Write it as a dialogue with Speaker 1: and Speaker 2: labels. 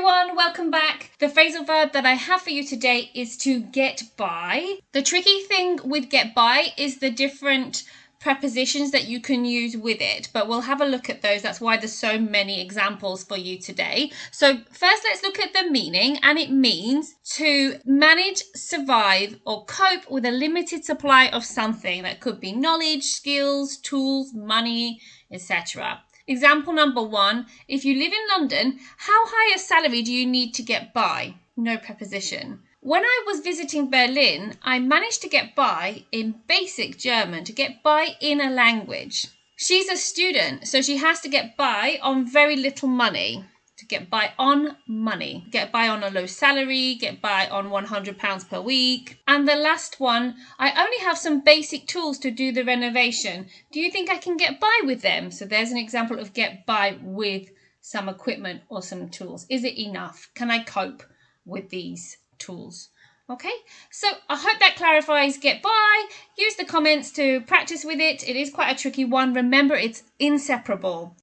Speaker 1: everyone, welcome back. The phrasal verb that I have for you today is to get by. The tricky thing with get by is the different prepositions that you can use with it, but we'll have a look at those. That's why there's so many examples for you today. So first, let's look at the meaning, and it means to manage, survive, or cope with a limited supply of something. That could be knowledge, skills, tools, money, etc. Example number 1, if you live in London, how high a salary do you need to get by? No preposition. When I was visiting Berlin, I managed to get by in basic German, to get by in a language. She's a student, so she has to get by on very little money. To get by on money. Get by on a low salary, get by on £100 per week. And the last one, I only have some basic tools to do the renovation. Do you think I can get by with them? So there's an example of get by with some equipment or some tools. Is it enough? Can I cope with these tools? Okay, so I hope that clarifies get by. Use the comments to practice with it. It is quite a tricky one. Remember, it's inseparable.